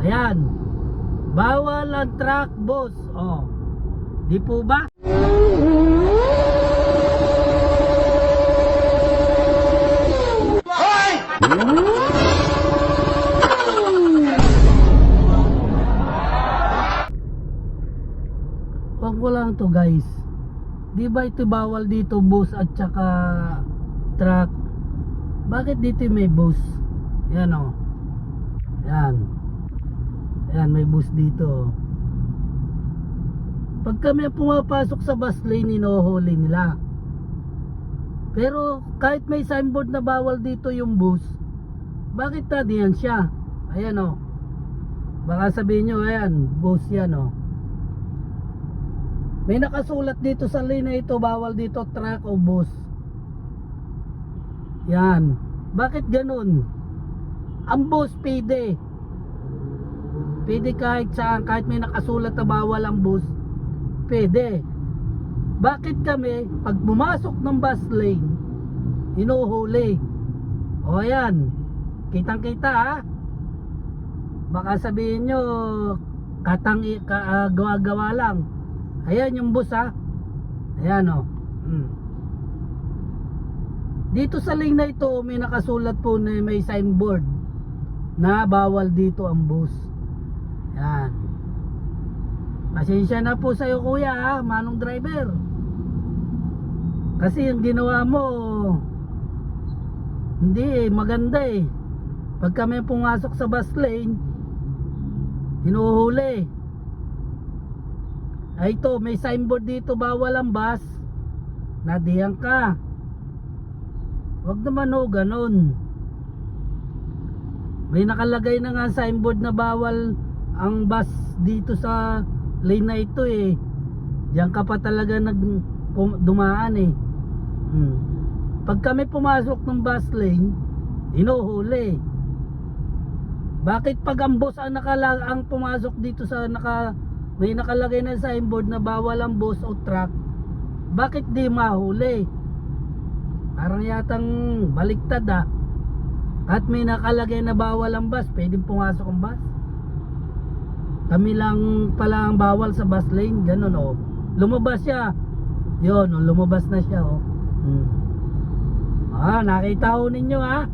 Ayan. Bawal ang truck, boss. Oh. Di po ba? Wag ko lang to, guys. Di ba ito bawal dito, bus at saka truck? Bakit dito may bus? Yan o. Yan. Yan, may bus dito. Pag kami pumapasok sa bus lane, inuhuli nila. Pero kahit may signboard na bawal dito yung bus, bakit na diyan siya? Ayan o. Baka sabihin nyo, ayan, bus yan o. May nakasulat dito sa lane na ito, bawal dito truck o bus. Yan. Bakit ganun? Ang bus pwede. Pwede kahit saan, kahit may nakasulat na bawal ang bus, pwede. Bakit kami, pag bumasok ng bus lane, hinuhuli? O yan, kitang kita ha. Baka sabihin nyo, gawa-gawa lang. Ayan yung bus ha. Ayan o. Dito sa lane na ito, may nakasulat po na may signboard na bawal dito ang bus. Yan. Pasensya na po sa'yo kuya ha, manong driver. Kasi yung ginawa mo hindi maganda eh. Pag kami pumasok sa bus lane, hinuhuli. Ay ito, may signboard dito, bawal ang bus. Nadiyan ka. Wag naman o, ganun. May nakalagay na nga signboard na bawal ang bus dito sa lane na ito eh. Diyan ka pa talaga dumaan eh. Pag kami pumasok ng bus lane, hinuhuli. Bakit pag ang bus ang pumasok dito sa may nakalagay na signboard na bawal ang bus o truck, bakit di mahuli? Parang yatang baliktad ah. At may nakalagay na bawal ang bus, pwedeng pumasok ang bus. Kami lang pala ang bawal sa bus lane, ganun oh. Lumabas siya. Yun, oh, lumabas na siya oh. Nakita ho ninyo ha.